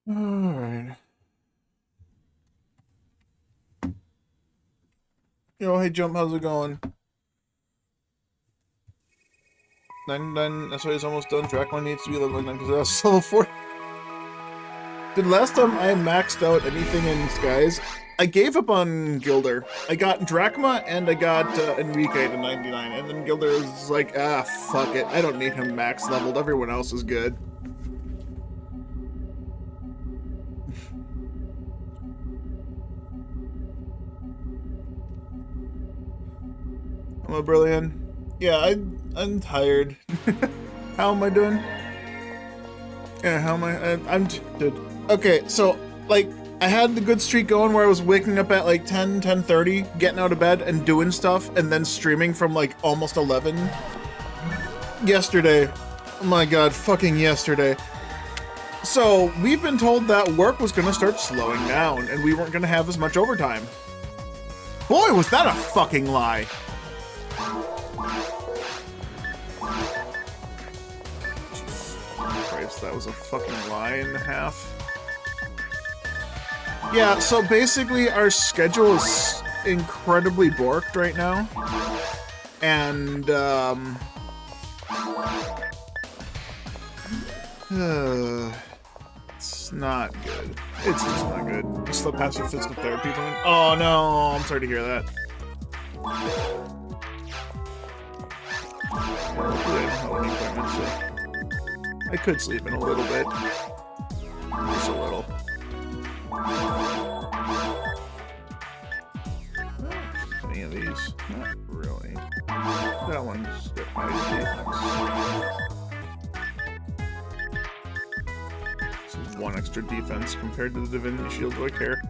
Alright. Yo, hey Jump, how's it going? 99, that's why he's almost done. Dracula needs to be level 9 because that's level 4. Dude, last time I maxed out anything in Skies, I gave up on Gilder. I got Drachma and I got Enrique to 99, and then Gilder was like, ah, fuck it. I don't need him max leveled. Everyone else is good. Hello, Brilliant. Yeah, I'm tired. How am I doing? Yeah, how am I? I'm dude. Okay, so, like, I had the good streak going where I was waking up at, like, 10:30, getting out of bed and doing stuff, and then streaming from, like, almost 11. Yesterday. Oh my god, fucking yesterday. So, we've been told that work was gonna start slowing down, and we weren't gonna have as much overtime. Boy, was that a fucking lie! That was a fucking lie and a half. Yeah, so basically our schedule is incredibly borked right now. And, it's not good. It's just not good. I still pass your physical therapy plan. Oh no, I'm sorry to hear that. I could sleep in a little bit. Just a little. Any of these? Not really. That one's got high defense. So 1 extra defense compared to the Divinity Shield. Do I care?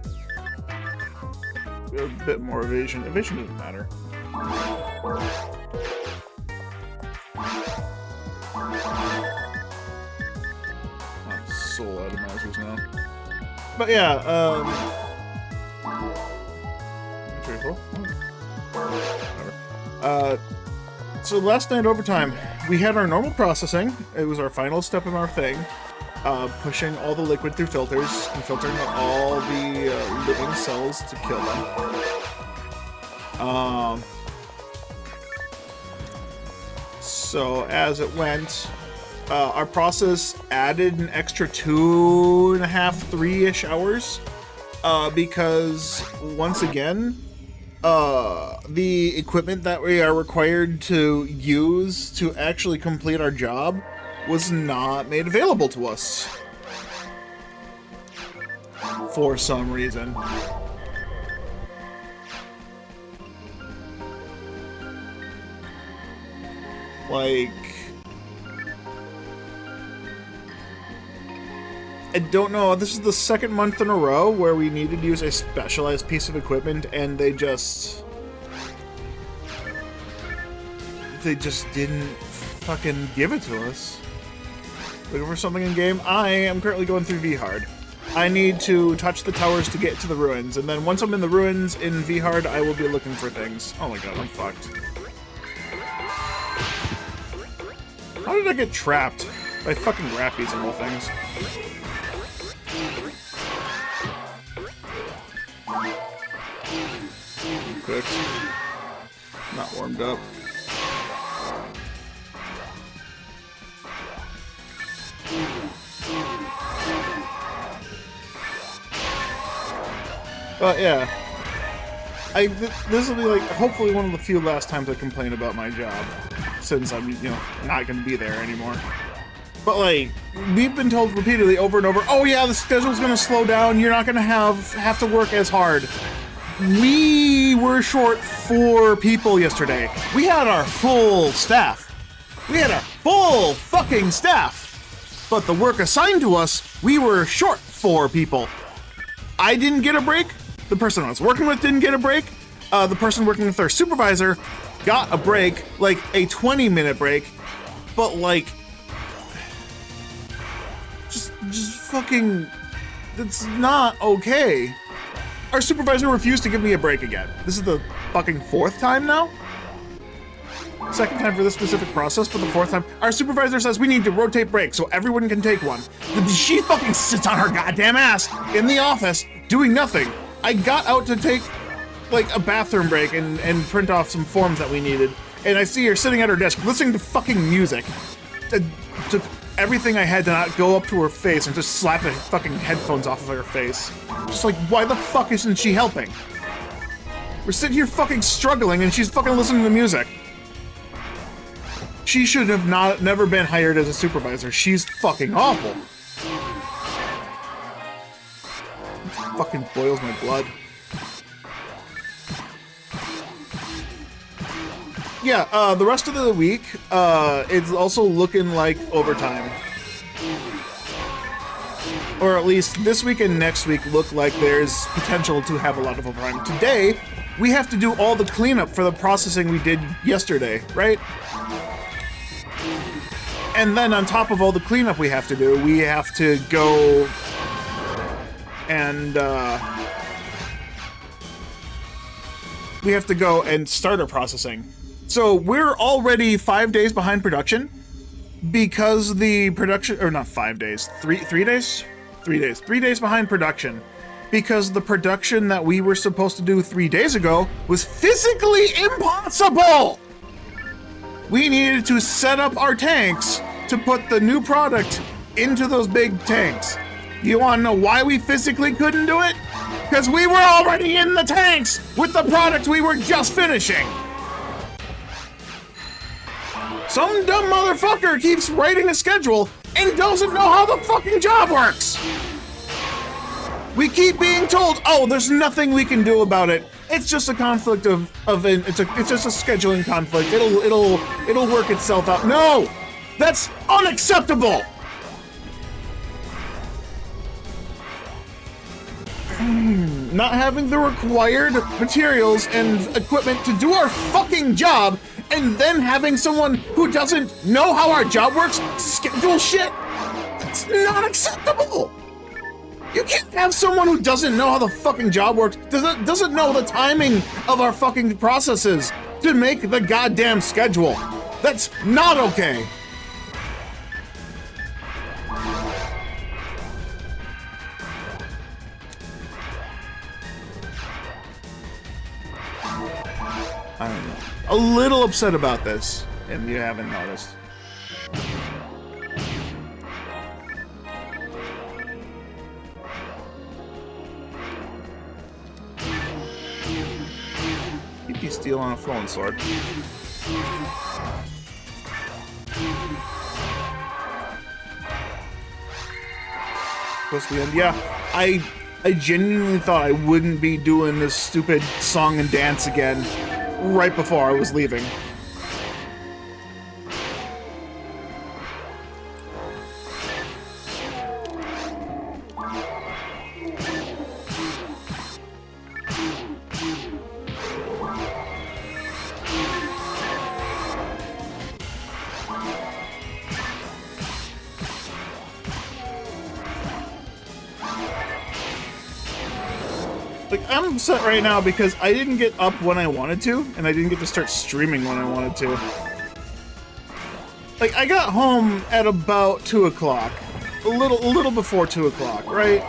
A bit more evasion. Evasion doesn't matter. Soul atomizers now. But yeah, very cool. Whatever. So last night overtime, we had our normal processing. It was our final step in our thing. Pushing all the liquid through filters and filtering out all the living cells to kill them. So as it went, our process added an extra 2.5, 3-ish hours, because once again, the equipment that we are required to use to actually complete our job was not made available to us. For some reason. Like, I don't know, this is the second month in a row where we needed to use a specialized piece of equipment and they just didn't fucking give it to us. Looking for something in game? I am currently going through V-Hard. I need to touch the towers to get to the ruins, and then once I'm in the ruins in V-Hard, I will be looking for things. Oh my god, I'm fucked. How did I get trapped by fucking rappies and all things? Cooked. Not warmed up. But yeah, this will be like hopefully one of the few last times I complain about my job, since I'm not gonna be there anymore. But like we've been told repeatedly over and over, oh yeah, the schedule's gonna slow down. You're not gonna have to work as hard. We were short 4 people yesterday. We had our full staff. We had our full fucking staff. But the work assigned to us, we were short 4 people. I didn't get a break. The person I was working with didn't get a break. The person working with their supervisor got a break, like a 20-minute break, but like, just fucking, that's not okay. Our supervisor refused to give me a break again. This is the fucking 4th time now? 2nd time for this specific process, but the 4th time. Our supervisor says we need to rotate breaks so everyone can take one. She fucking sits on her goddamn ass in the office doing nothing. I got out to take like a bathroom break and print off some forms that we needed, and I see her sitting at her desk listening to fucking music. To everything I had to not go up to her face and just slap the fucking headphones off of her face. Just like, why the fuck isn't she helping? We're sitting here fucking struggling and she's fucking listening to music. She should have never been hired as a supervisor. She's fucking awful. It fucking boils my blood. Yeah, the rest of the week, it's also looking like overtime. Or at least this week and next week look like there's potential to have a lot of overtime. Today, we have to do all the cleanup for the processing we did yesterday, right? And then on top of all the cleanup we have to do, we have to go and, start our processing. So we're already 5 days behind production because the production, or not 5 days, 3 days? 3 days. 3 days behind production because the production that we were supposed to do 3 days ago was physically impossible. We needed to set up our tanks to put the new product into those big tanks. You want to know why we physically couldn't do it? Because we were already in the tanks with the product we were just finishing. Some dumb motherfucker keeps writing a schedule and doesn't know how the fucking job works. We keep being told, oh, there's nothing we can do about it. It's just a conflict it's just a scheduling conflict. It'll work itself out. No, that's unacceptable. Not having the required materials and equipment to do our fucking job, and then having someone who doesn't know how our job works schedule shit. It's not acceptable. You can't have someone who doesn't know how the fucking job works, doesn't know the timing of our fucking processes to make the goddamn schedule. That's not okay. I don't know. A little upset about this, and you haven't noticed. PP steel on a flowing sword. Supposed to be end. Yeah, I genuinely thought I wouldn't be doing this stupid song and dance again right before I was leaving. Like, I'm upset right now because I didn't get up when I wanted to, and I didn't get to start streaming when I wanted to. Like, I got home at about 2 o'clock. A little before 2 o'clock, right?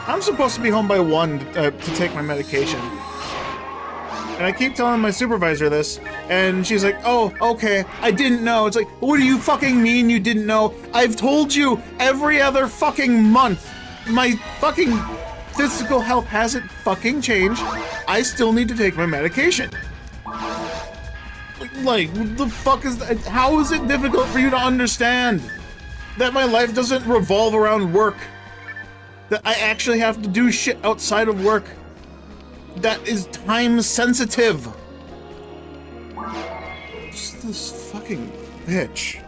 I'm supposed to be home by 1 to take my medication. And I keep telling my supervisor this, and she's like, oh, okay, I didn't know. It's like, what do you fucking mean you didn't know? I've told you every other fucking month. My fucking physical health hasn't fucking changed. I still need to take my medication. Like, what the fuck is that? How is it difficult for you to understand that my life doesn't revolve around work? That I actually have to do shit outside of work that is time sensitive. Just this fucking bitch.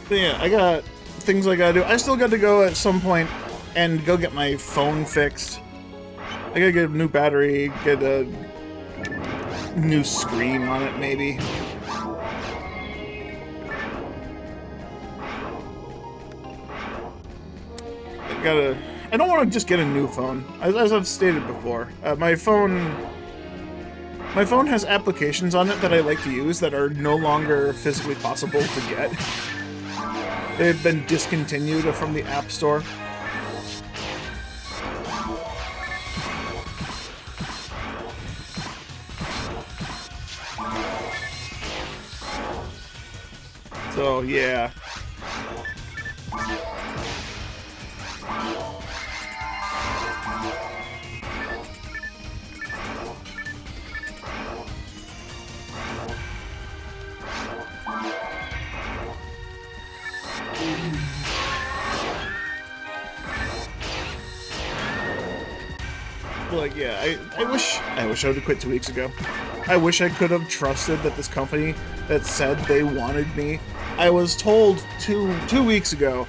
But yeah, I got things I gotta do. I still got to go at some point and go get my phone fixed. I gotta get a new battery, get a new screen on it, maybe. I don't want to just get a new phone. As I've stated before, my phone has applications on it that I like to use that are no longer physically possible to get. They've been discontinued from the App Store. So, yeah. Like, yeah, I wish I would have quit 2 weeks ago. I wish I could have trusted that this company that said they wanted me. I was told two weeks ago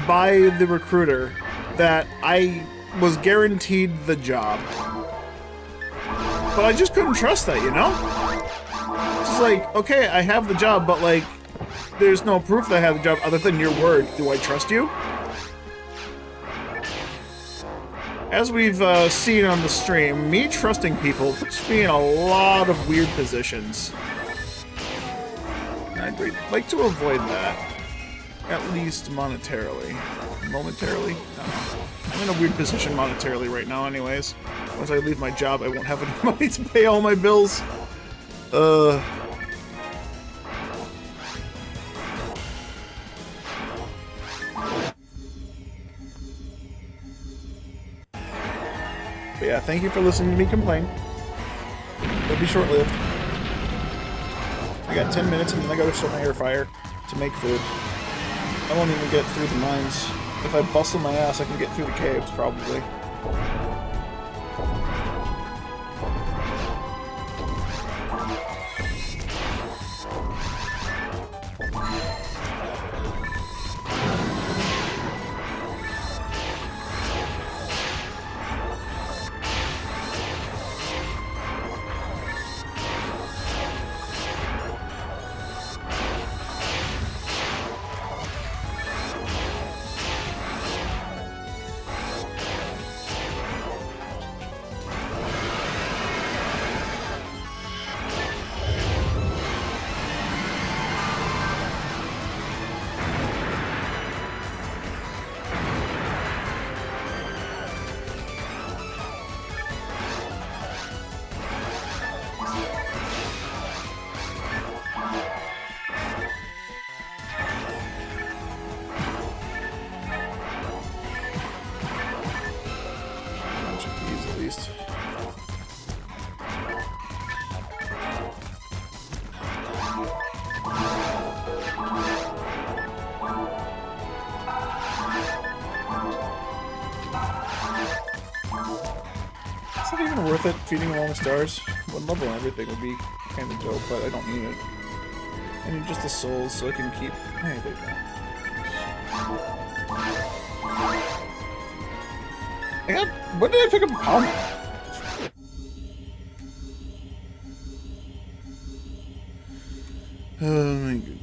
by the recruiter that I was guaranteed the job. But I just couldn't trust that, you know? It's like, okay, I have the job, but like, there's no proof that I have the job other than your word. Do I trust you? As we've seen on the stream, me trusting people puts me in a lot of weird positions. I'd like to avoid that, at least monetarily. Momentarily? No. I'm in a weird position monetarily right now anyways. Once I leave my job, I won't have any money to pay all my bills. But yeah, thank you for listening to me complain. It'll be short-lived. I got 10 minutes and then I gotta start my air fryer to make food. I won't even get through the mines. If I bustle my ass, I can get through the caves, probably. It's not even worth it feeding them all the stars. One level and everything would be kind of dope, but I don't need it. I need just the souls so I can keep... Hey, there you go. When did I pick up a palm? Oh my goodness.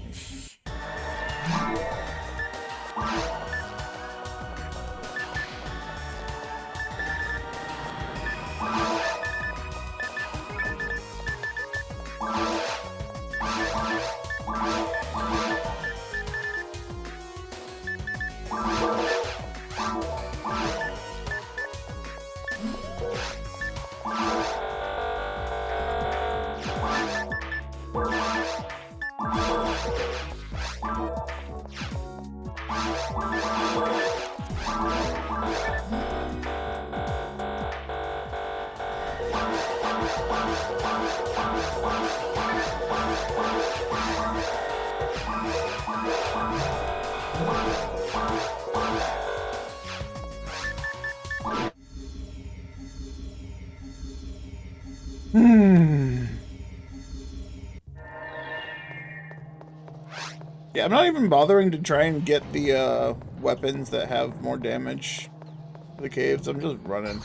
Yeah, I'm not even bothering to try and get the weapons that have more damage to the caves. I'm just running.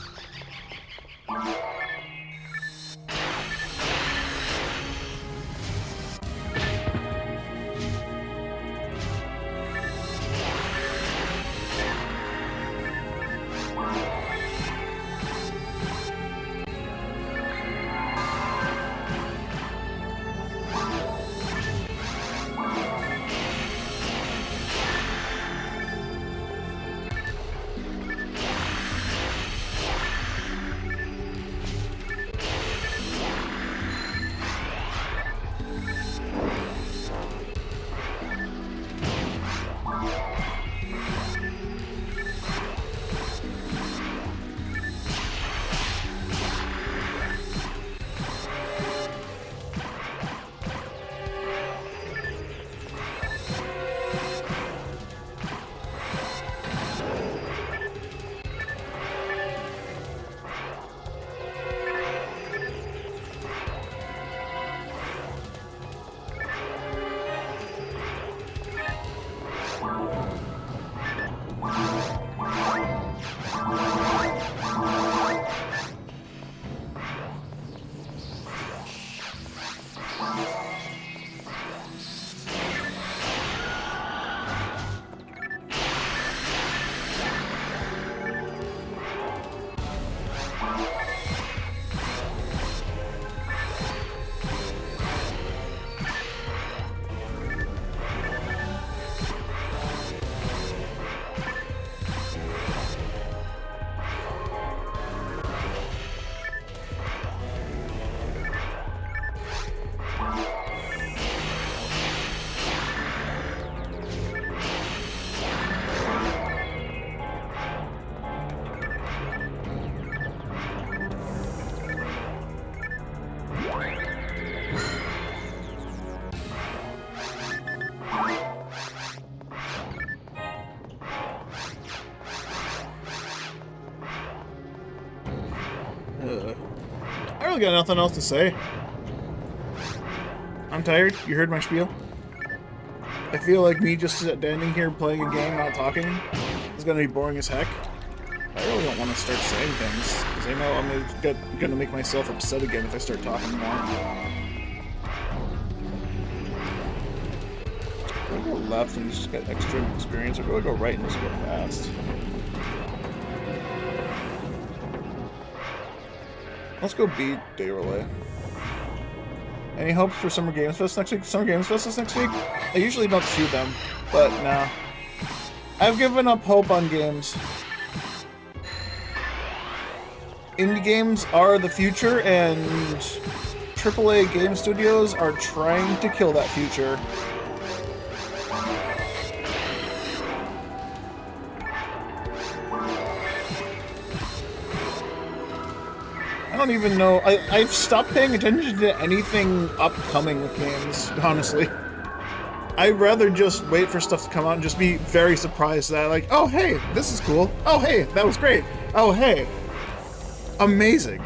I really got nothing else to say. I'm tired. You heard my spiel. I feel like me just standing here playing a game, not talking, is gonna be boring as heck. I really don't want to start saying things, because I know I'm gonna make myself upset again if I start talking more. Do I go left and just get extra experience, or do I go right and just go fast? Let's go beat Day Relay. Any hopes for Summer Games Fest next week? Summer Games Fest is next week? I usually don't see them, but nah. I've given up hope on games. Indie games are the future, and AAA game studios are trying to kill that future. I don't even know. I've stopped paying attention to anything upcoming with games, honestly. I'd rather just wait for stuff to come out and just be very surprised that, like, oh, hey, this is cool. Oh, hey, that was great. Oh, hey. amazing.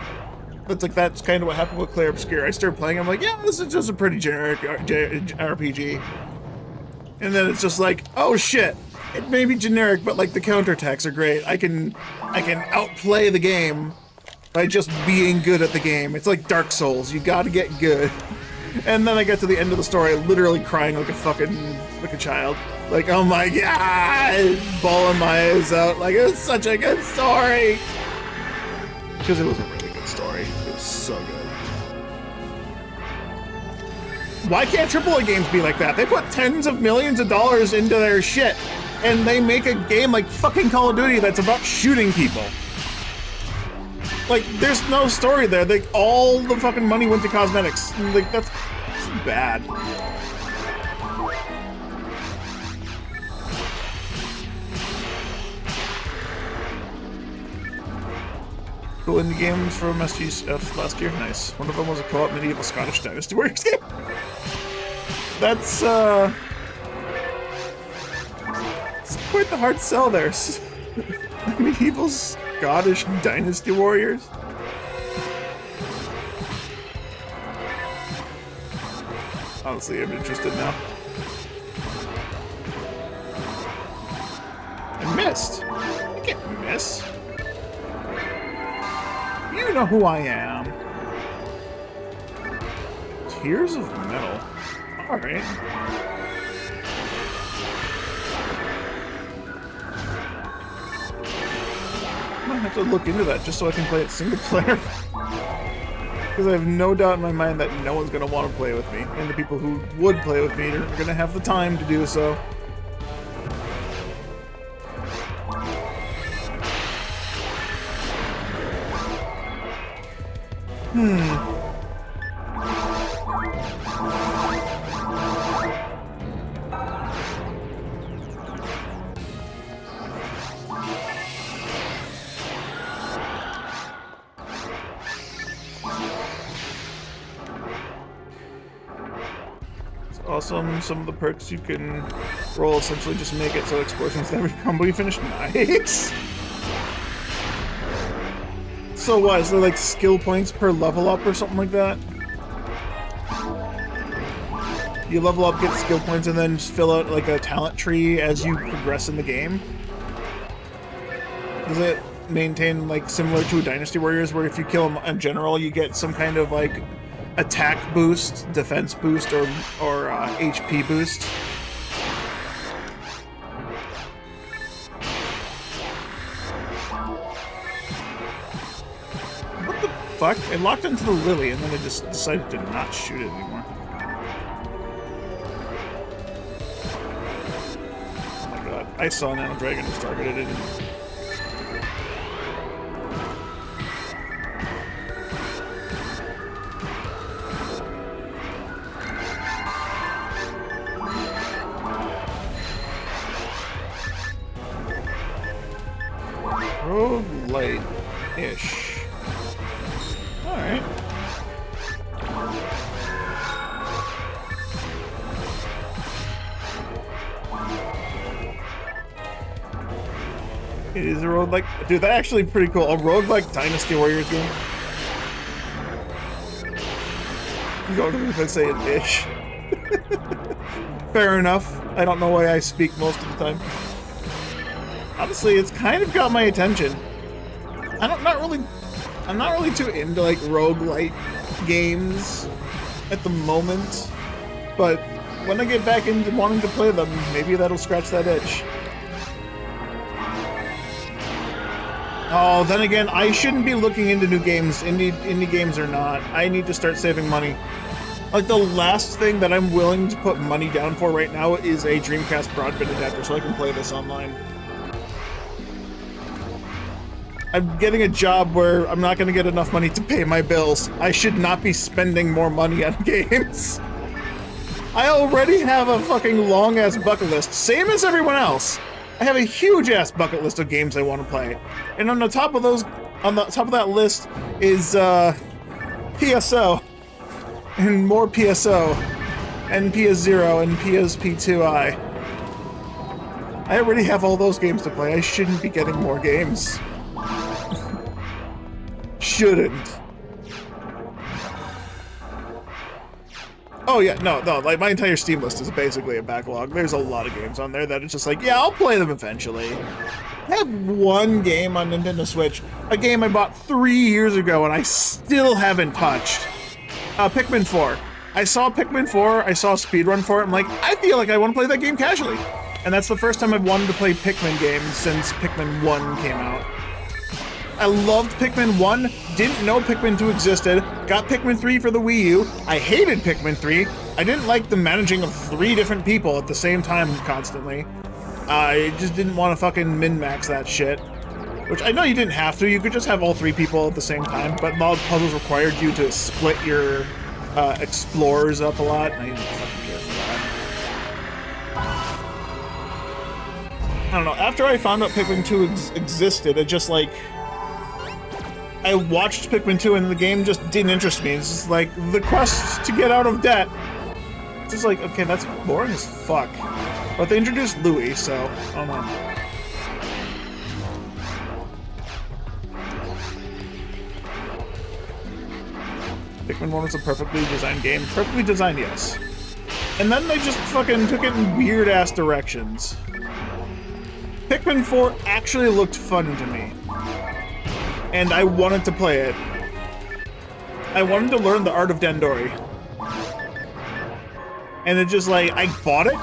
That's kind of what happened with Clair Obscur. I started playing, I'm like, yeah, this is just a pretty generic RPG. And then it's just like, oh shit, it may be generic, but like the counterattacks are great. I can outplay the game by just being good at the game. It's like Dark Souls, you gotta get good. And then I get to the end of the story, literally crying like a child. Like, oh my god, bawling my eyes out. Like, it was such a good story. Because it was a really good story. It was so good. Why can't AAA games be like that? They put tens of millions of dollars into their shit, and they make a game like fucking Call of Duty that's about shooting people. Like, there's no story there. Like, all the fucking money went to cosmetics. Like, that's bad. Cool indie games from SGF last year. Nice. One of them was a co-op medieval Scottish Dynasty Warriors game. That's it's quite the hard sell there. Medieval Scottish Dynasty Warriors. Honestly, I'm interested now. I missed. I can't miss. You know who I am. Tears of Metal. Alright. I might have to look into that just so I can play it single player. Because I have no doubt in my mind that no one's going to want to play with me. And the people who would play with me are going to have the time to do so. Awesome. Some of the perks you can roll essentially just make it so explosions never combo you finish. Nice. So what? Is there like skill points per level up or something like that? You level up, get skill points, and then just fill out like a talent tree as you progress in the game. Does it maintain like similar to a Dynasty Warriors, where if you kill them in general, you get some kind of like attack boost, defense boost, or HP boost? What the fuck? I locked into the Lily and then I just decided to not shoot it anymore. Oh my god. I saw Nano Dragon was targeted it. Roguelite-ish. Alright. It is a roguelike. Dude, that's actually pretty cool. A roguelike Dynasty Warriors game. You don't know if I say it ish. Fair enough. I don't know why I speak most of the time. Honestly, it's kind of got my attention. I'm not really too into like roguelite games at the moment, but when I get back into wanting to play them, maybe that'll scratch that itch. Oh, then again, I shouldn't be looking into new games. Indie games or not, I need to start saving money. Like, the last thing that I'm willing to put money down for right now is a Dreamcast broadband adapter so I can play this online. I'm getting a job where I'm not going to get enough money to pay my bills. I should not be spending more money on games. I already have a fucking long-ass bucket list, same as everyone else. I have a huge-ass bucket list of games I want to play. And on the top of that list is, PSO. And more PSO. And PS0 and PSP2i. I already have all those games to play. I shouldn't be getting more games. shouldn't. Oh yeah, no, like my entire Steam list is basically a backlog. There's a lot of games on there that it's just like, yeah, I'll play them eventually. I have one game on Nintendo Switch, a game I bought 3 years ago and I still haven't touched. Pikmin 4. I saw Pikmin 4, I saw a speedrun for it, I'm like, I feel like I want to play that game casually. And that's the first time I've wanted to play Pikmin games since Pikmin 1 came out. I loved Pikmin 1, didn't know Pikmin 2 existed, got Pikmin 3 for the Wii U. I hated Pikmin 3. I didn't like the managing of 3 different people at the same time constantly. I just didn't want to fucking min-max that shit. Which I know you didn't have to, you could just have all 3 people at the same time, but a lot of puzzles required you to split your explorers up a lot, and I didn't fucking care for that. I don't know, after I found out Pikmin 2 existed, it just like... I watched Pikmin 2 and the game just didn't interest me. It's just like, the quest to get out of debt. It's just like, okay, that's boring as fuck. But they introduced Louie, so, I don't know. Pikmin 1 was a perfectly designed game. Perfectly designed, yes. And then they just fucking took it in weird-ass directions. Pikmin 4 actually looked fun to me. And I wanted to play it. I wanted to learn the art of Dandori. And it just like, I bought it,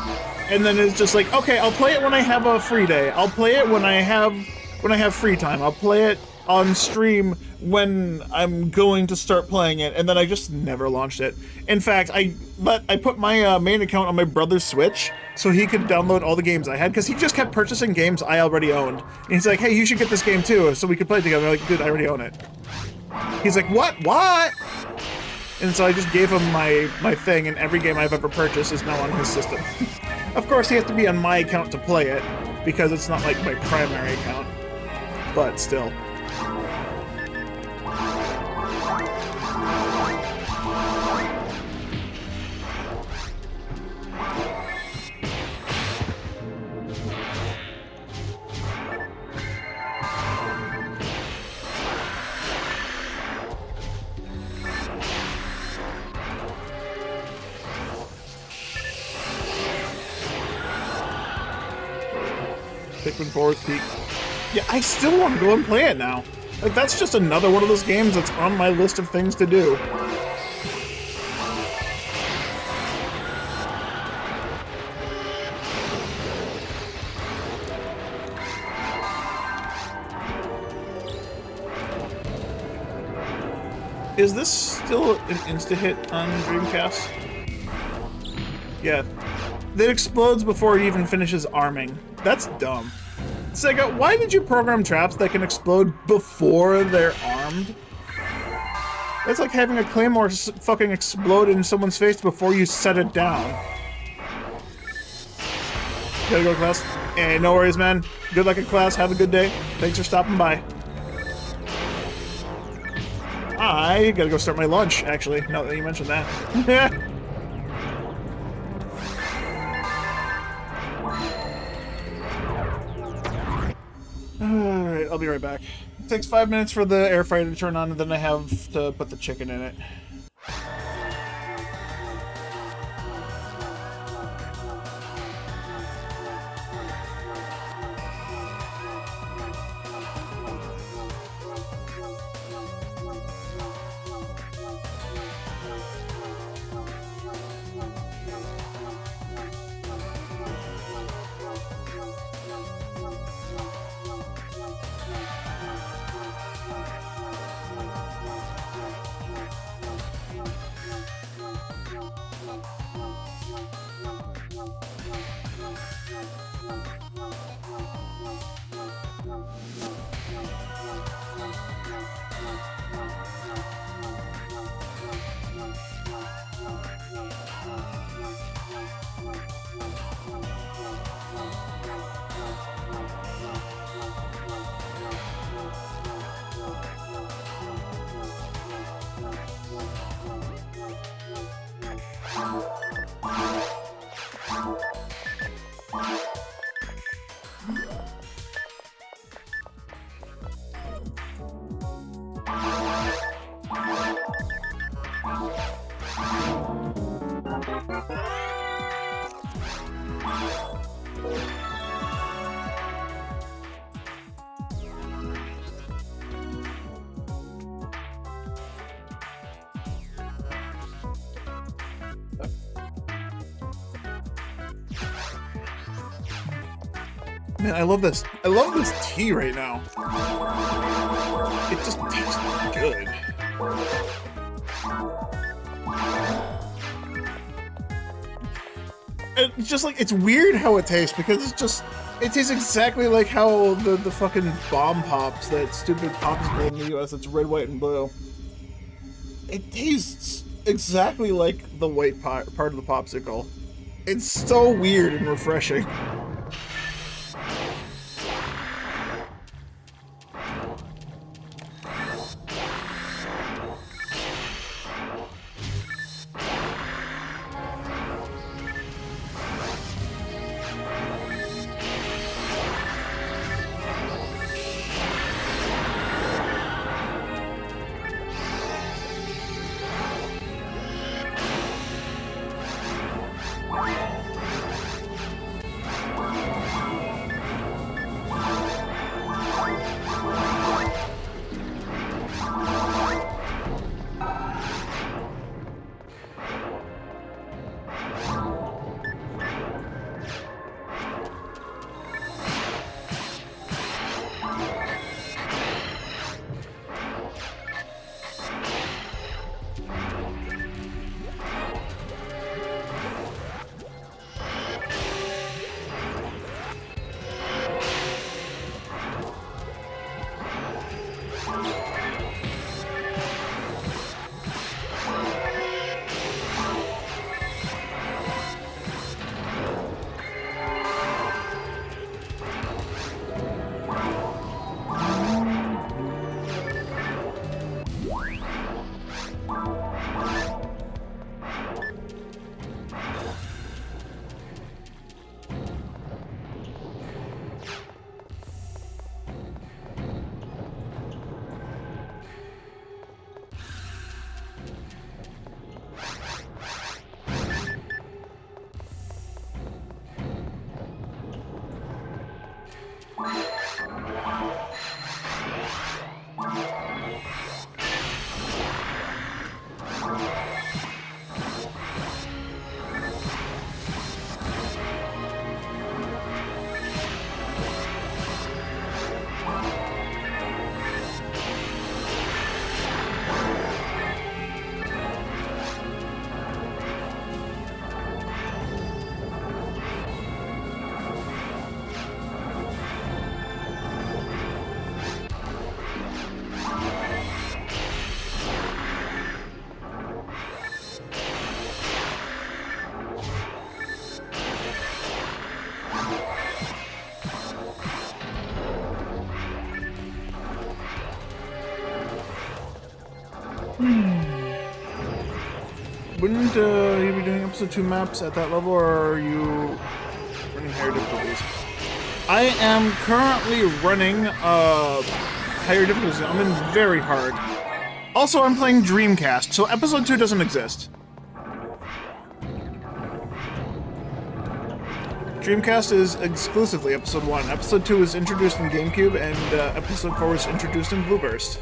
and then it's just like, okay, I'll play it when I have a free day. I'll play it when I have free time. I'll play it on stream when I'm going to start playing it, and then I just never launched it. In fact, I put my main account on my brother's Switch so he could download all the games I had, because he just kept purchasing games I already owned. And he's like, hey, you should get this game too, so we could play it together. I'm like, dude, I already own it. He's like, what? And so I just gave him my thing, and every game I've ever purchased is now on his system. Of course, he has to be on my account to play it, because it's not like my primary account. But still. Pikmin 4 peak. Yeah, I still want to go and play it now. Like, that's just another one of those games that's on my list of things to do. Is this still an insta-hit on Dreamcast? Yeah. It explodes before it even finishes arming. That's dumb. Sega, why did you program traps that can explode before they're armed? That's like having a claymore fucking explode in someone's face before you set it down. Gotta go, class. Hey, no worries, man. Good luck in class. Have a good day. Thanks for stopping by. I gotta go start my lunch, actually, now that you mentioned that. Alright, I'll be right back. It takes 5 minutes for the air fryer to turn on, and then I have to put the chicken in it. Man, I love this. I love this tea right now. It just tastes good. It's just like, it's weird how it tastes because it's just, it tastes exactly like how the fucking bomb pops, that stupid popsicle in the US that's red, white, and blue. It tastes exactly like the white part of the popsicle. It's so weird and refreshing. Wouldn't you be doing episode 2 maps at that level, or are you running higher difficulties? I am currently running higher difficulties. I'm in very hard. Also, I'm playing Dreamcast, so episode 2 doesn't exist. Dreamcast is exclusively episode 1. Episode 2 was introduced in GameCube, and episode 4 was introduced in Blueburst.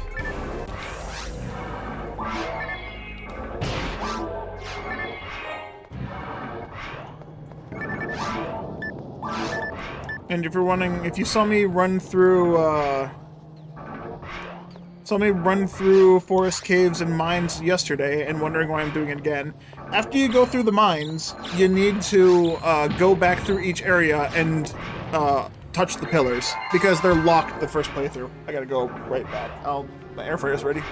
And if you're wondering, if you saw me run through, forest caves and mines yesterday and wondering why I'm doing it again, after you go through the mines, you need to go back through each area and touch the pillars, because they're locked the first playthrough. I gotta go right back. My air fryer's ready.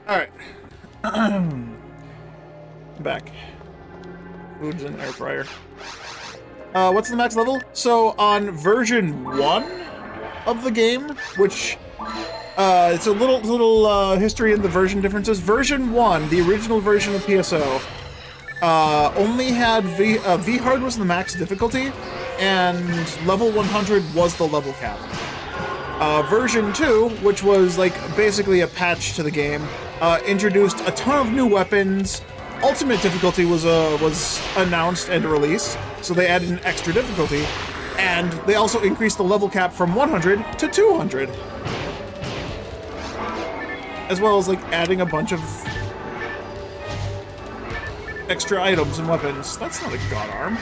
Alright. Back. Food's in air fryer. What's the max level? So on version 1 of the game, which it's a little history in the version differences. Version 1, the original version of PSO, only had V-Hard was the max difficulty, and level 100 was the level cap. Version 2, which was like basically a patch to the game, introduced a ton of new weapons. Ultimate difficulty was announced and released, so they added an extra difficulty, and they also increased the level cap from 100 to 200, as well as like adding a bunch of extra items and weapons. That's not a god arm.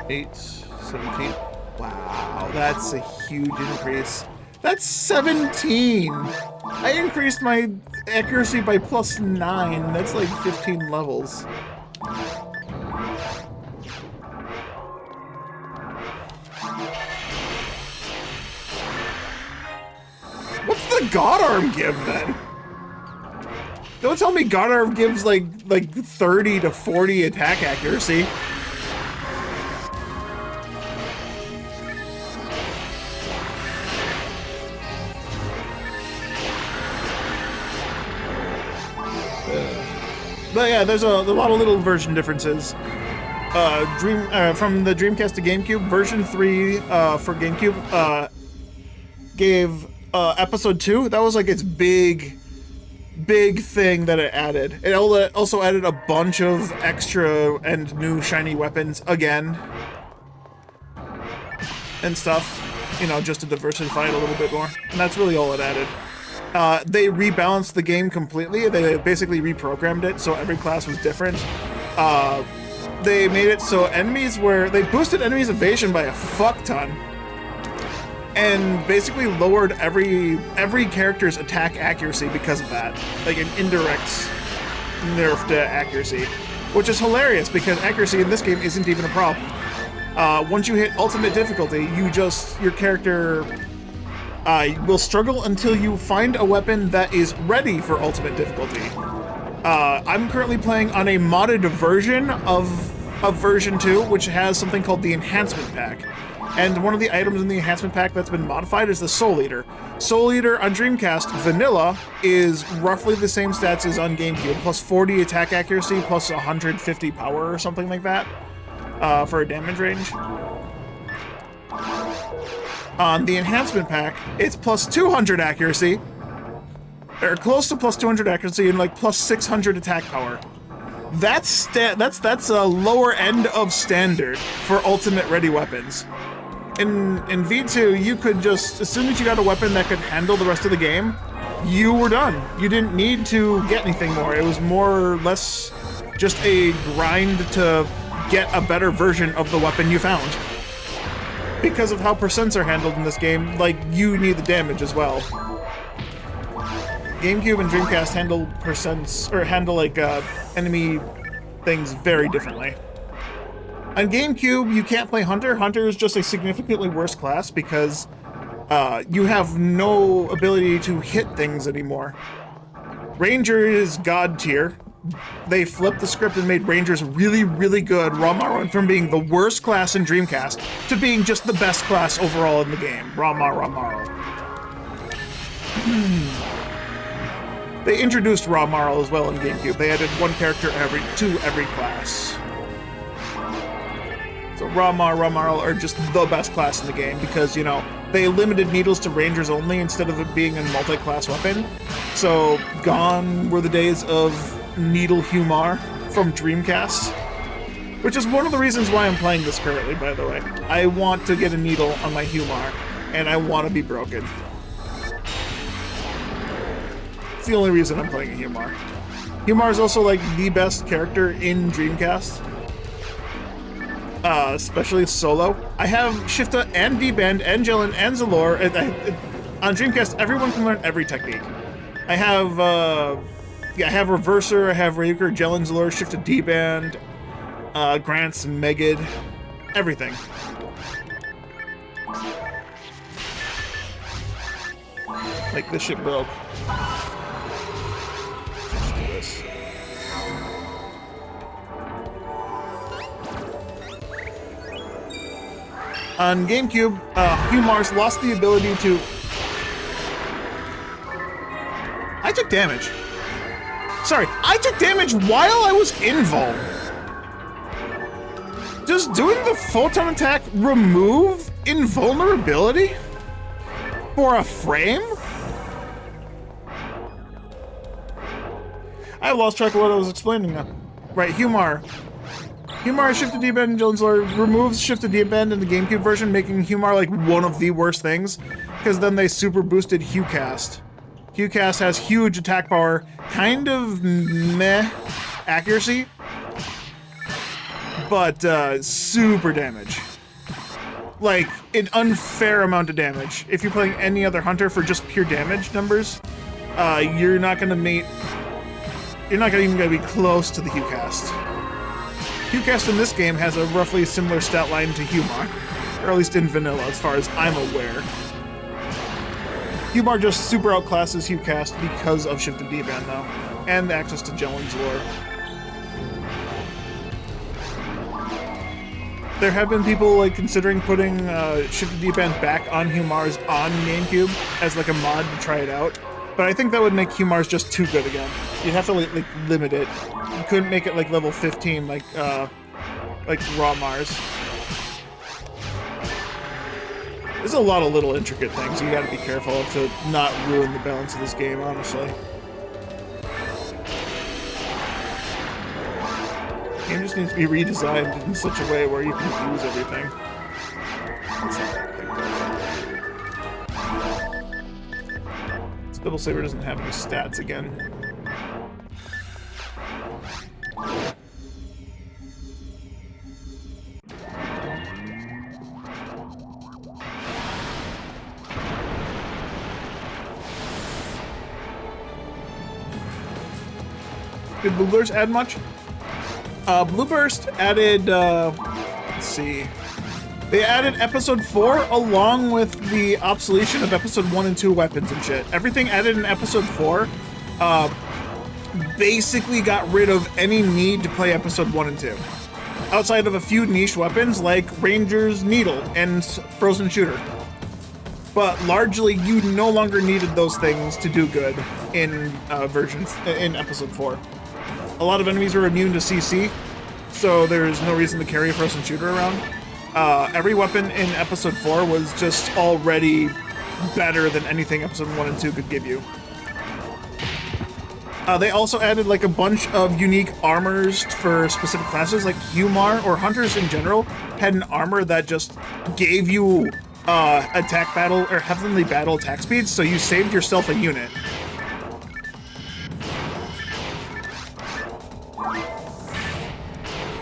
Eight, 17. Wow, that's a huge increase. That's 17! I increased my accuracy by +9. That's like 15 levels. What's the God Arm give then? Don't tell me God Arm gives like 30 to 40 attack accuracy. But yeah, there's a lot of little version differences. From the Dreamcast to GameCube, version 3 for GameCube gave episode 2. That was like its big thing that it added. It also added a bunch of extra and new shiny weapons again and stuff, you know, just to diversify it a little bit more. And that's really all it added. They rebalanced the game completely. They basically reprogrammed it so every class was different. They made it so they boosted enemies' evasion by a fuck ton, and basically lowered every character's attack accuracy because of that. Like an indirect nerf to accuracy, which is hilarious because accuracy in this game isn't even a problem. Once you hit ultimate difficulty, your character will struggle until you find a weapon that is ready for ultimate difficulty. I'm currently playing on a modded version of version 2, which has something called the Enhancement Pack. And one of the items in the Enhancement Pack that's been modified is the Soul Eater. Soul Eater on Dreamcast Vanilla is roughly the same stats as on GameCube, plus 40 attack accuracy, plus 150 power or something like that, for a damage range. On the Enhancement Pack, it's plus 200 accuracy, or close to plus 200 accuracy, and like plus 600 attack power. That's a lower end of standard for ultimate ready weapons. In V2, you could just, as soon as you got a weapon that could handle the rest of the game, you were done. You didn't need to get anything more. It was more or less just a grind to get a better version of the weapon you found. Because of how percents are handled in this game, like, you need the damage as well. GameCube and Dreamcast handle percents, or handle, like, enemy things very differently. On GameCube, you can't play Hunter. Hunter is just a significantly worse class because you have no ability to hit things anymore. Ranger is God tier. They flipped the script and made Rangers really, really good. Raw-Ma went from being the worst class in Dreamcast to being just the best class overall in the game. Raw-Ma. They introduced Raw-Ma as well in GameCube. They added one character to every class. So Raw-Ma are just the best class in the game because, you know, they limited needles to Rangers only instead of it being a multi-class weapon. So gone were the days of Needle Humar from Dreamcast, which is one of the reasons why I'm playing this currently, by the way. I want to get a needle on my Humar, and I want to be broken. It's the only reason I'm playing a Humar. Humar is also like the best character in Dreamcast. especially solo. I have Shifta and D-Band and Jellin and Zalor. On Dreamcast, everyone can learn every technique. I have, I have Reverser, I have Ryuker, Jellin, Zalor, Shifta, D-Band, Grants, and Megid. Everything. Like, this shit broke. Let's do this. On GameCube, Humars lost the ability to... I took damage. Sorry, I took damage while I was invuln. Does doing the photon attack remove invulnerability? For a frame? I lost track of what I was explaining now. Right, Humar. Humar shifted D-Band and Jellin removes shifted D-Band in the GameCube version, making Humar like one of the worst things, because then they super boosted HuCast. HuCast has huge attack power, kind of meh accuracy, but super damage. Like, an unfair amount of damage. If you're playing any other hunter for just pure damage numbers, you're not gonna meet... You're not even gonna be close to the HuCast. HuCast in this game has a roughly similar stat line to Humar, or at least in vanilla, as far as I'm aware. Humar just super outclasses HuCast because of shifted D-Band, though, and the access to Jellin's lore. There have been people like considering putting shifted D-Band back on Humars on GameCube as like a mod to try it out, but I think that would make Humars just too good again. You'd have to like limit it. You couldn't make it like level 15 like raw Mars. There's a lot of little intricate things you gotta be careful of to not ruin the balance of this game, honestly. The game just needs to be redesigned in such a way where you can use everything. Spittle Saber doesn't have any stats again. Did Blue Burst add much? Blue Burst added, let's see. They added Episode 4 along with the obsolescence of Episode 1 and 2 weapons and shit. Everything added in Episode 4 basically got rid of any need to play Episode 1 and 2. Outside of a few niche weapons like Ranger's Needle and Frozen Shooter. But largely, you no longer needed those things to do good in in Episode 4. A lot of enemies are immune to CC, so there's no reason to carry a Frozen Shooter around. Every weapon in Episode 4 was just already better than anything Episode 1 and 2 could give you. They also added like a bunch of unique armors for specific classes, like Humar, or hunters in general, had an armor that just gave you attack battle, or heavenly battle attack speed, so you saved yourself a unit.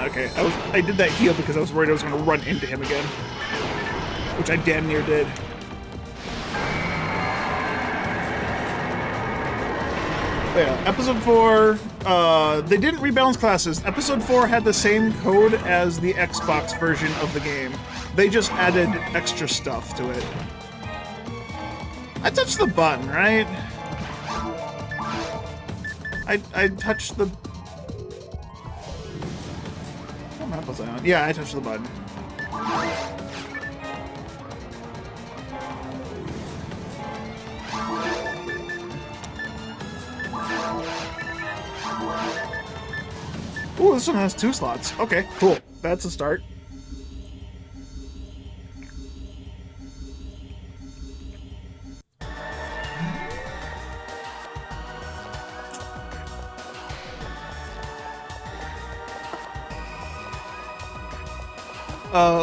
Okay, I did that heal because I was worried I was going to run into him again, which I damn near did. But yeah, Episode 4, they didn't rebalance classes. Episode 4 had the same code as the Xbox version of the game. They just added extra stuff to it. I touched the button, right? I touched the... What map was I on? Yeah, I touched the button. Ooh, this one has 2 slots. Okay, cool. That's a start.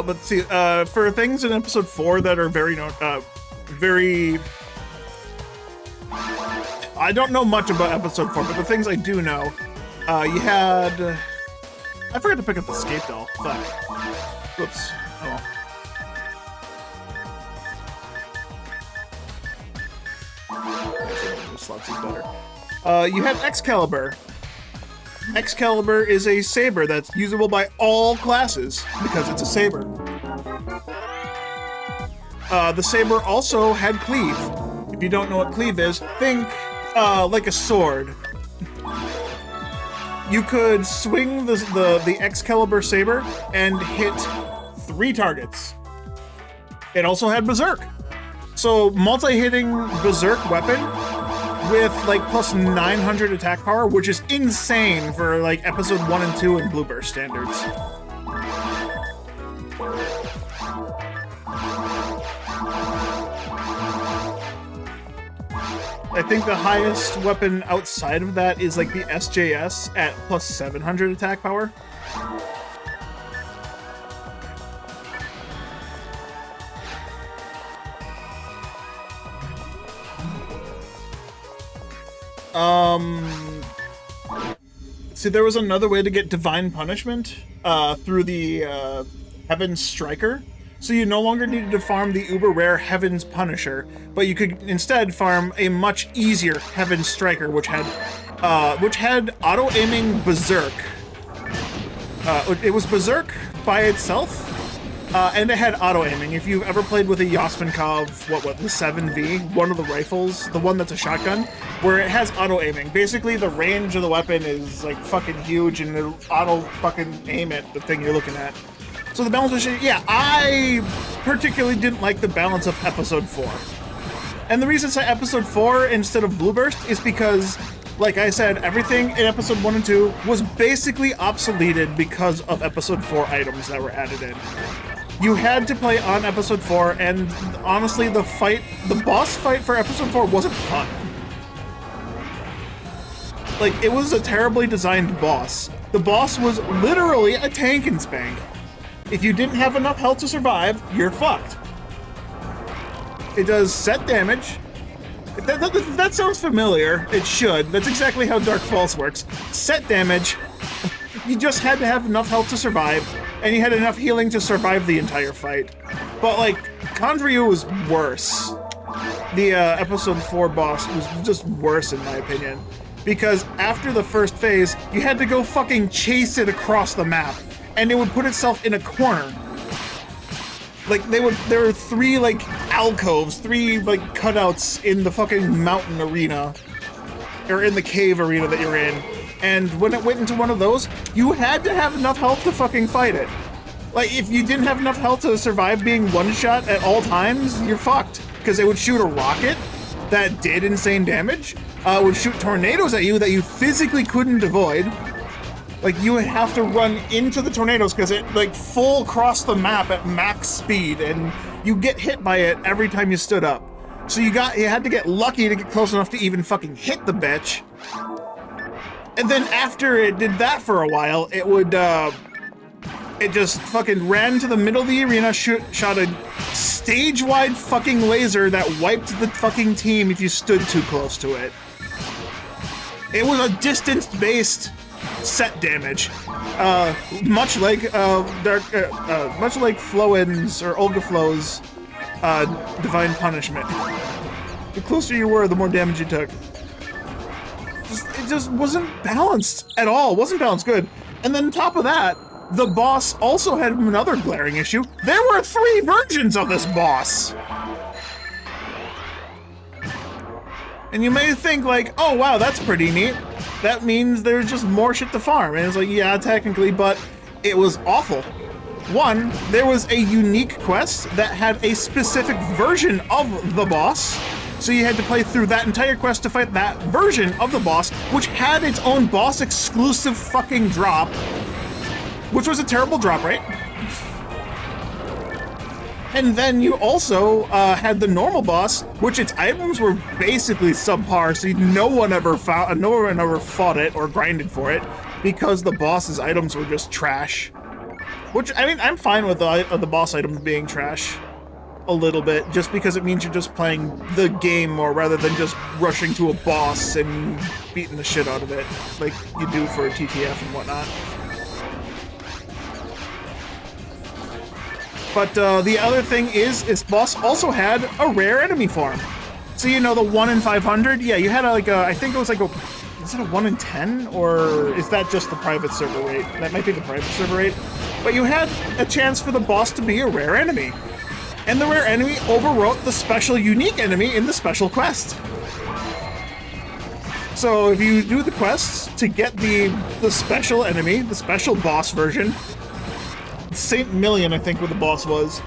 Let's see, for things in Episode 4 that are very... I don't know much about Episode 4, but the things I do know, you had... I forgot to pick up the Scape Doll. Fuck. Whoops. Oh well. Slots is better. You have Excalibur. Excalibur is a saber that's usable by all classes because it's a saber. The saber also had cleave. If you don't know what cleave is, think like a sword. You could swing the Excalibur saber and hit 3 targets. It also had Berserk. So multi-hitting Berserk weapon with like plus 900 attack power, which is insane for like episode 1 and 2 in Blueburst standards. I think the highest weapon outside of that is like the SJS at plus 700 attack power. See, there was another way to get Divine Punishment through the Heaven's Striker. So you no longer needed to farm the uber rare Heaven's Punisher, but you could instead farm a much easier Heaven's Striker, which had auto-aiming Berserk. It was Berserk by itself, and it had auto-aiming. If you've ever played with a Yasminkov, the 7V, one of the rifles, the one that's a shotgun, where it has auto-aiming. Basically, the range of the weapon is like fucking huge, and it'll auto-fucking aim at the thing you're looking at. So the balance was shit. Yeah, I particularly didn't like the balance of episode 4. And the reason I say episode 4 instead of Blueburst is because, like I said, everything in episode 1 and 2 was basically obsoleted because of episode 4 items that were added in. You had to play on episode 4, and honestly, the boss fight for episode 4 wasn't fun. Like, it was a terribly designed boss. The boss was literally a tank and spank. If you didn't have enough health to survive, you're fucked. It does set damage. That sounds familiar. It should. That's exactly how Dark Falls works. Set damage. You just had to have enough health to survive, and you had enough healing to survive the entire fight. But, like, Kandryu was worse. The episode 4 boss was just worse, in my opinion. Because after the first phase, you had to go fucking chase it across the map. And it would put itself in a corner. Like, there were 3, like, alcoves, 3, like, cutouts in the fucking mountain arena. Or in the cave arena that you're in. And when it went into one of those, you had to have enough health to fucking fight it. Like, if you didn't have enough health to survive being one-shot at all times, you're fucked. Because it would shoot a rocket that did insane damage. Would shoot tornadoes at you that you physically couldn't avoid. Like, you would have to run into the tornadoes because it, like, full across the map at max speed, and you get hit by it every time you stood up. So you had to get lucky to get close enough to even fucking hit the bitch. And then after it did that for a while, it would, it just fucking ran to the middle of the arena, shot a stage-wide fucking laser that wiped the fucking team if you stood too close to it. It was a distance-based set damage, much like Floen's or Olga Flo's Divine Punishment. The closer you were, the more damage you took. It just wasn't balanced at all. It wasn't balanced good. And then on top of that, the boss also had another glaring issue. There were 3 versions of this boss. And you may think like, oh wow, that's pretty neat. That means there's just more shit to farm. And it's like, yeah, technically, but it was awful. One, there was a unique quest that had a specific version of the boss. So you had to play through that entire quest to fight that version of the boss, which had its own boss exclusive fucking drop, which was a terrible drop rate. And then you also had the normal boss, which its items were basically subpar, so no one ever fought it or grinded for it, because the boss's items were just trash. Which, I mean, I'm fine with the boss items being trash a little bit, just because it means you're just playing the game more rather than just rushing to a boss and beating the shit out of it, like you do for a TTF and whatnot. But the other thing is, this boss also had a rare enemy form. So you know the 1 in 500? Yeah, you had like a, I think it was like a, is it a 1 in 10? Or is that just the private server rate? That might be the private server rate. But you had a chance for the boss to be a rare enemy. And the rare enemy overwrote the special unique enemy in the special quest. So if you do the quests to get the special enemy, the special boss version, Saint Million, I think what the boss was.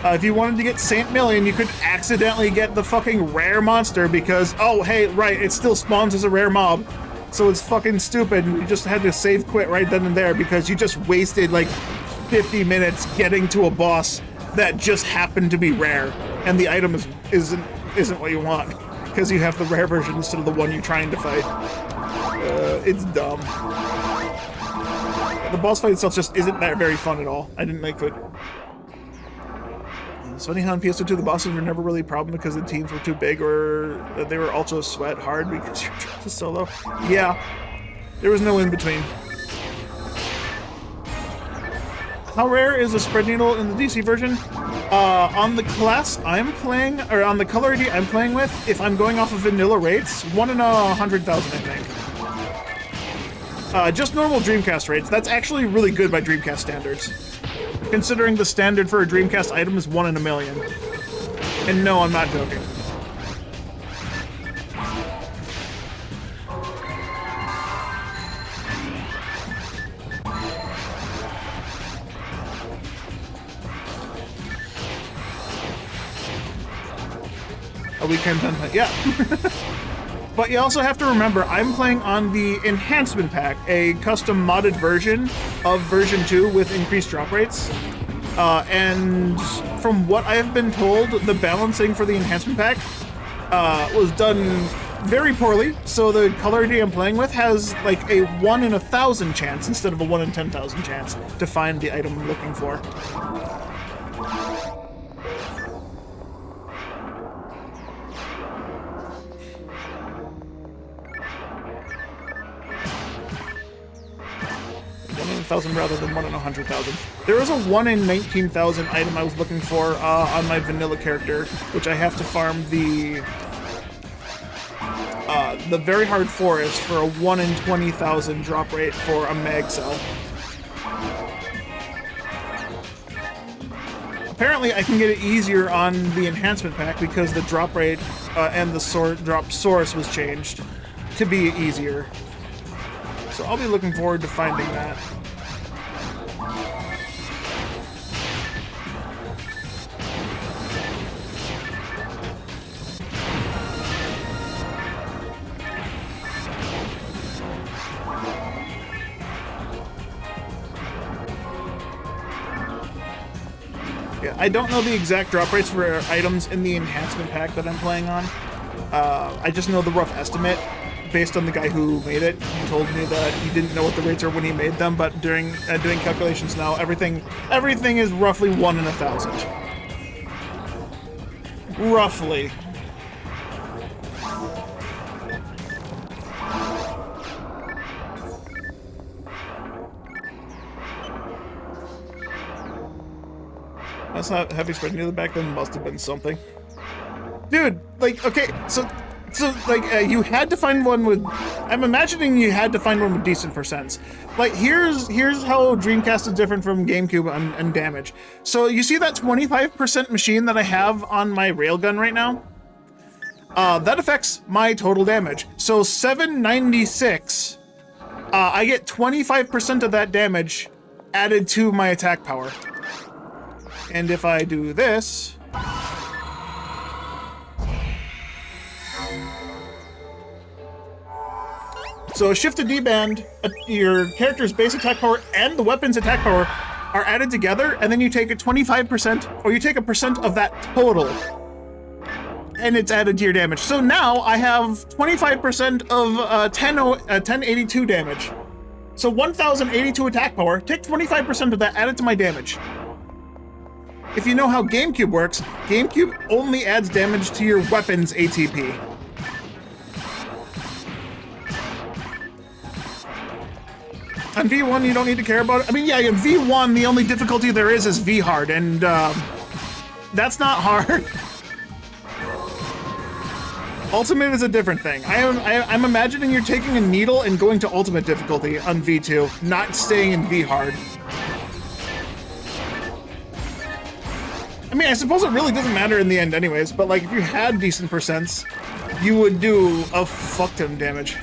If you wanted to get Saint Million, you could accidentally get the fucking rare monster because, oh, hey, right, it still spawns as a rare mob. So it's fucking stupid. You just had to save quit right then and there because you just wasted like 50 minutes getting to a boss that just happened to be rare. And the item isn't what you want because you have the rare version instead of the one you're trying to fight. It's dumb. The boss fight itself just isn't that very fun at all. I didn't like it. It's funny how in PS2 the bosses were never really a problem because the teams were too big or they were also sweat hard because you're trying to solo. Yeah, there was no in between. How rare is a spread needle in the DC version? On the class I'm playing, or on the color ID I'm playing with, if I'm going off of vanilla rates, 1 in 100,000 I think. Just normal Dreamcast rates. That's actually really good by Dreamcast standards. Considering the standard for a Dreamcast item is 1 in a million. And no, I'm not joking. A weekend content, yeah. But you also have to remember, I'm playing on the Enhancement Pack, a custom modded version of version 2 with increased drop rates. And from what I've been told, the balancing for the Enhancement Pack was done very poorly. So the color ID I'm playing with has like a 1 in 1,000 chance instead of a 1 in 10,000 chance to find the item I'm looking for. Rather than 1 in 100,000. There is a 1 in 19,000 item I was looking for on my vanilla character, which I have to farm the very hard forest for a 1 in 20,000 drop rate for a mag cell. Apparently I can get it easier on the enhancement pack because the drop rate and the drop source was changed to be easier. So I'll be looking forward to finding that. Yeah, I don't know the exact drop rates for items in the enhancement pack that I'm playing on. I just know the rough estimate based on the guy who made it. He told me that he didn't know what the rates are when he made them, but during doing calculations now, everything is roughly 1 in 1,000. Roughly. That's not heavy spread near the back then. Must have been something. Dude, like, okay, so like, you had to find one with, I'm imagining you had to find one with decent percents. Like, here's how Dreamcast is different from GameCube and damage. So you see that 25% machine that I have on my railgun right now? That affects my total damage. So 796, I get 25% of that damage added to my attack power. And if I do this, so shift to D-band, your character's base attack power and the weapon's attack power are added together, and then you take a 25%, or you take a percent of that total, and it's added to your damage. So now I have 25% of 1082 damage. So 1082 attack power, take 25% of that, add it to my damage. If you know how GameCube works, GameCube only adds damage to your weapon's ATP. On V1, you don't need to care about it. I mean, yeah, in V1, the only difficulty there is V-hard, and that's not hard. Ultimate is a different thing. I'm imagining you're taking a needle and going to ultimate difficulty on V2, not staying in V-hard. I mean, I suppose it really doesn't matter in the end anyways, but like if you had decent percents, you would do a fuck ton of damage.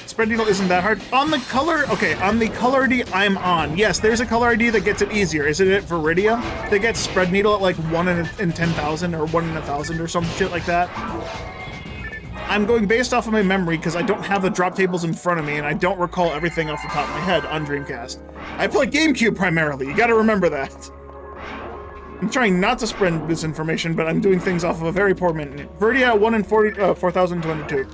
Spread needle isn't that hard. On the color, okay, on the color ID I'm on, yes, there's a color ID that gets it easier. Isn't it Viridia? They get spread needle at like 1 in 10,000 or 1 in 1,000 or some shit like that. I'm going based off of my memory because I don't have the drop tables in front of me and I don't recall everything off the top of my head on Dreamcast. I play GameCube primarily, you gotta remember that. I'm trying not to spread this information, but I'm doing things off of a very poor memory. Viridia 1 in 4,022.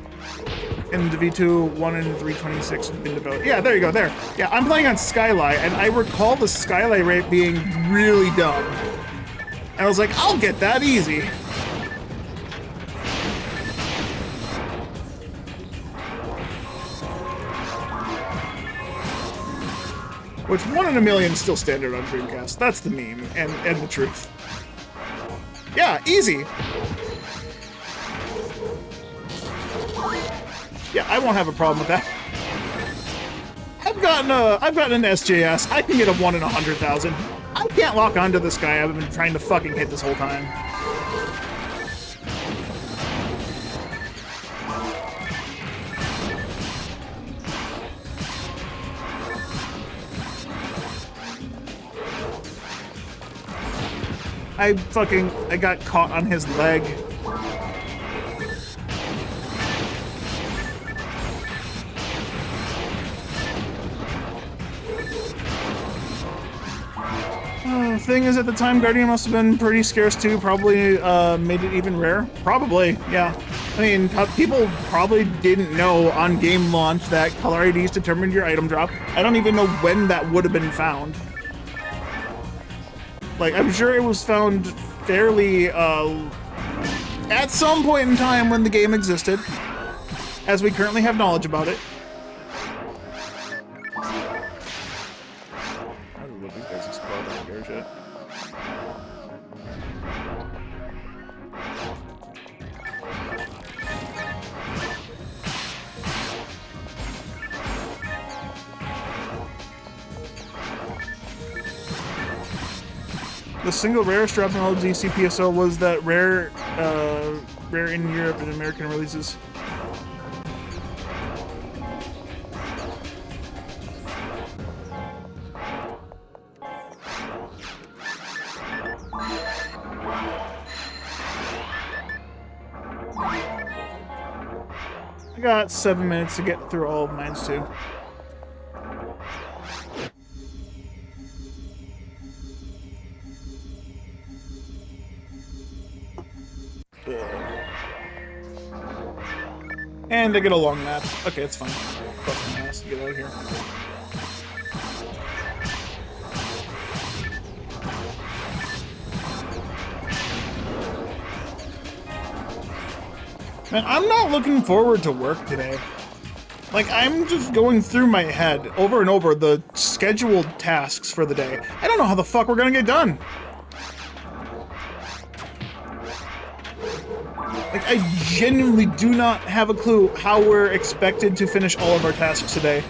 And the V2 1 in 326 in developed. Yeah, there you go, there. Yeah, I'm playing on Skylight, and I recall the Skylight rate being really dumb. And I was like, I'll get that easy. Which 1 in a million is still standard on Dreamcast. That's the meme and the truth. Yeah, easy. Yeah, I won't have a problem with that. I've gotten an SJS. I can get a 1 in 100,000. I can't lock onto this guy I've been trying to fucking hit this whole time. I got caught on his leg. Thing is, at the time, Guardian must have been pretty scarce too. Probably made it even rare. Probably, yeah. I mean, people probably didn't know on game launch that color IDs determined your item drop. I don't even know when that would have been found. Like, I'm sure it was found fairly, at some point in time when the game existed, as we currently have knowledge about it. The single rarest drop in all of DCPSO was that rare in Europe and American releases. I got 7 minutes to get through all of mines too. And I get a long map. Okay, it's fine. Bust my ass to get out of here. Man, I'm not looking forward to work today. Like, I'm just going through my head over and over the scheduled tasks for the day. I don't know how the fuck we're gonna get done. Like, I genuinely do not have a clue how we're expected to finish all of our tasks today.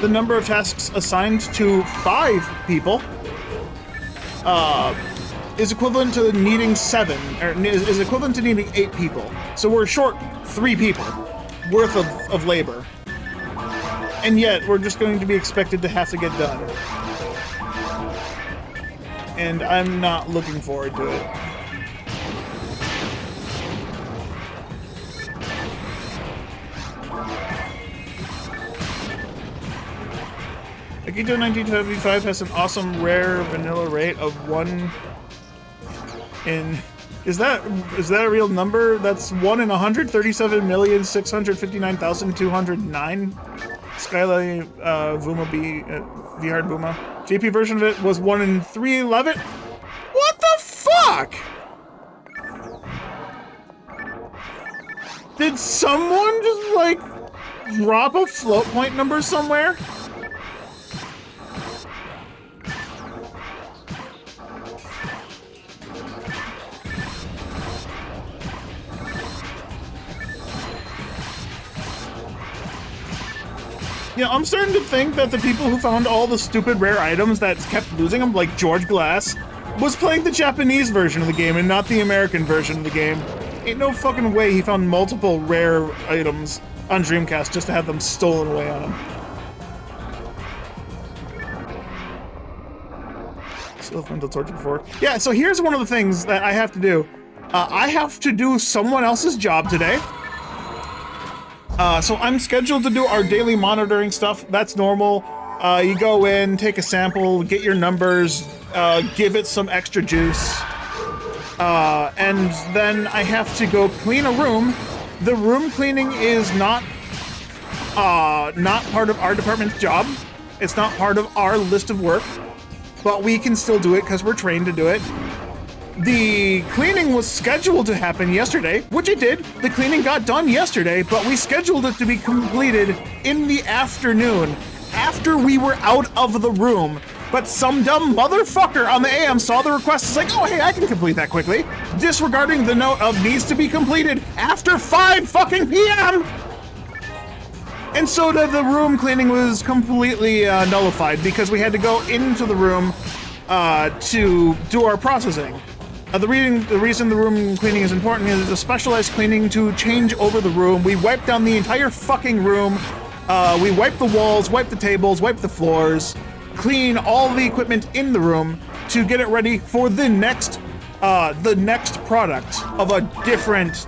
The number of tasks assigned to 5 people is equivalent to needing 7, or is equivalent to needing 8 people. So we're short 3 people worth of labor. And yet, we're just going to be expected to have to get done. And I'm not looking forward to it. Akito 1975 has an awesome rare vanilla rate of 1 in... Is that a real number? That's 1 in 137,659,209. Skylight Vuma B VR Buma. JP version of it was 1 in 311. What the fuck? Did someone just like drop a float point number somewhere? You know, I'm starting to think that the people who found all the stupid rare items that kept losing them, like George Glass, was playing the Japanese version of the game and not the American version of the game. Ain't no fucking way he found multiple rare items on Dreamcast just to have them stolen away on him. Still mental torture before. Yeah, so here's one of the things that I have to do. I have to do someone else's job today. So I'm scheduled to do our daily monitoring stuff. That's normal. You go in, take a sample, get your numbers, give it some extra juice, and then I have to go clean a room. The room cleaning is not part of our department's job. It's not part of our list of work, but we can still do it because we're trained to do it. The cleaning was scheduled to happen yesterday, which it did. The cleaning got done yesterday, but we scheduled it to be completed in the afternoon after we were out of the room. But some dumb motherfucker on the AM saw the request. It's like, oh, hey, I can complete that quickly. Disregarding the note of needs to be completed after 5 fucking p.m. And so the room cleaning was completely nullified because we had to go into the room to do our processing. The reason the room cleaning is important is a specialized cleaning to change over the room. We wipe down the entire fucking room. We wipe the walls, wipe the tables, wipe the floors, clean all the equipment in the room to get it ready for the next product of a different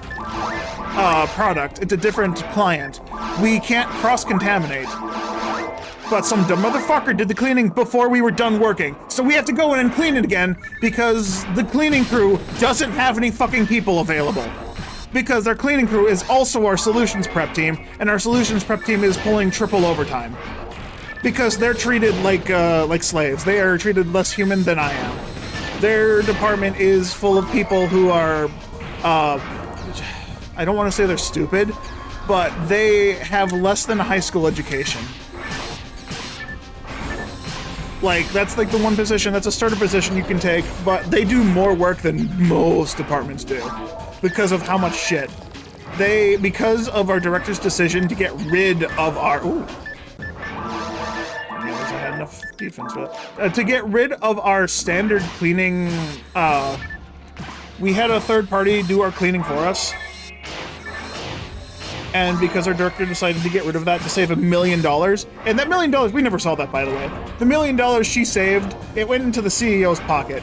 product. It's a different client. We can't cross-contaminate. But some dumb motherfucker did the cleaning before we were done working. So we have to go in and clean it again because the cleaning crew doesn't have any fucking people available. Because their cleaning crew is also our solutions prep team, and our solutions prep team is pulling triple overtime. Because they're treated like slaves. They are treated less human than I am. Their department is full of people who are, I don't want to say they're stupid, but they have less than a high school education. Like, that's like the one position, that's a starter position you can take, but they do more work than most departments do because of how much shit. Because of our director's decision to get rid of our, I had enough defense for that. To get rid of our standard cleaning, we had a third party do our cleaning for us. And because our director decided to get rid of that to save $1 million, and that $1 million, we never saw that, by the way. The $1 million she saved, it went into the CEO's pocket.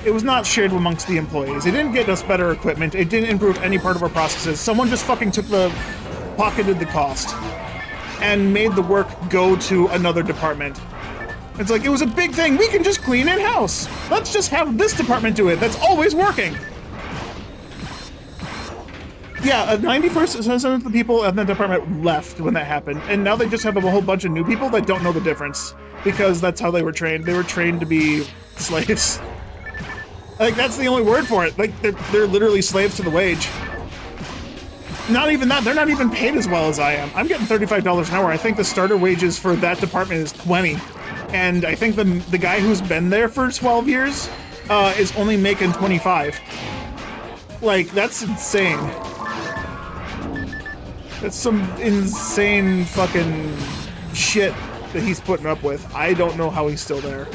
It was not shared amongst the employees. It didn't get us better equipment. It didn't improve any part of our processes. Someone just fucking pocketed the cost and made the work go to another department. It's like, it was a big thing. We can just clean in-house. Let's just have this department do it. That's always working. Yeah, 90% of the people in the department left when that happened, and now they just have a whole bunch of new people that don't know the difference, because that's how they were trained. They were trained to be slaves. Like, that's the only word for it. Like, they're literally slaves to the wage. Not even that, they're not even paid as well as I am. I'm getting $35 an hour. I think the starter wages for that department is $20. And I think the guy who's been there for 12 years is only making $25. Like, that's insane. That's some insane fucking shit that he's putting up with. I don't know how he's still there.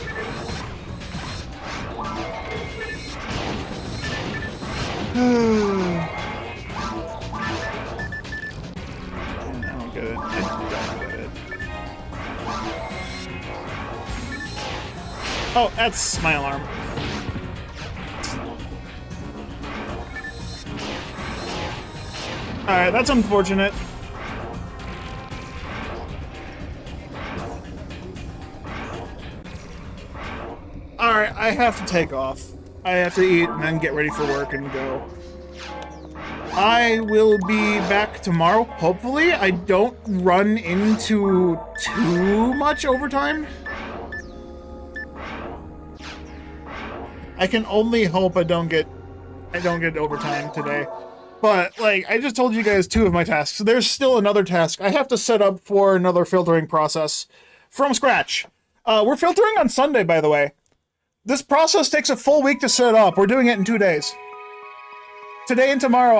I don't get it. I don't get it. Oh, that's my alarm. Alright, that's unfortunate. Alright, I have to take off. I have to eat and then get ready for work and go. I will be back tomorrow, hopefully. I don't run into too much overtime. I can only hope I don't get overtime today. But, like, I just told you guys 2 of my tasks. There's still another task I have to set up for another filtering process from scratch. We're filtering on Sunday, by the way. This process takes a full week to set up. We're doing it in 2 days. Today and tomorrow,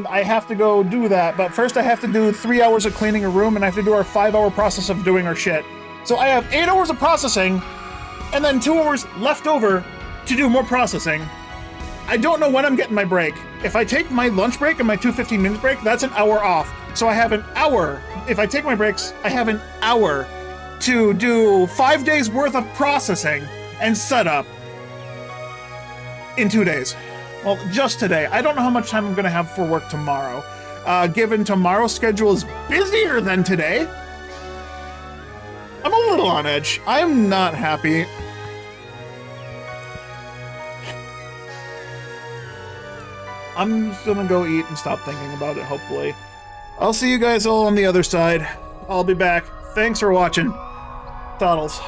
I have to go do that, but first I have to do 3 hours of cleaning a room, and I have to do our 5-hour process of doing our shit. So I have 8 hours of processing, and then 2 hours left over to do more processing. I don't know when I'm getting my break. If I take my lunch break and my 2 15-minute break, that's an hour off. So I have an hour. If I take my breaks, I have an hour to do 5 days worth of processing and setup in 2 days. Well, just today. I don't know how much time I'm going to have for work tomorrow. Given tomorrow's schedule is busier than today, I'm a little on edge. I'm not happy. I'm just gonna go eat and stop thinking about it, hopefully. I'll see you guys all on the other side. I'll be back. Thanks for watching. Toddles.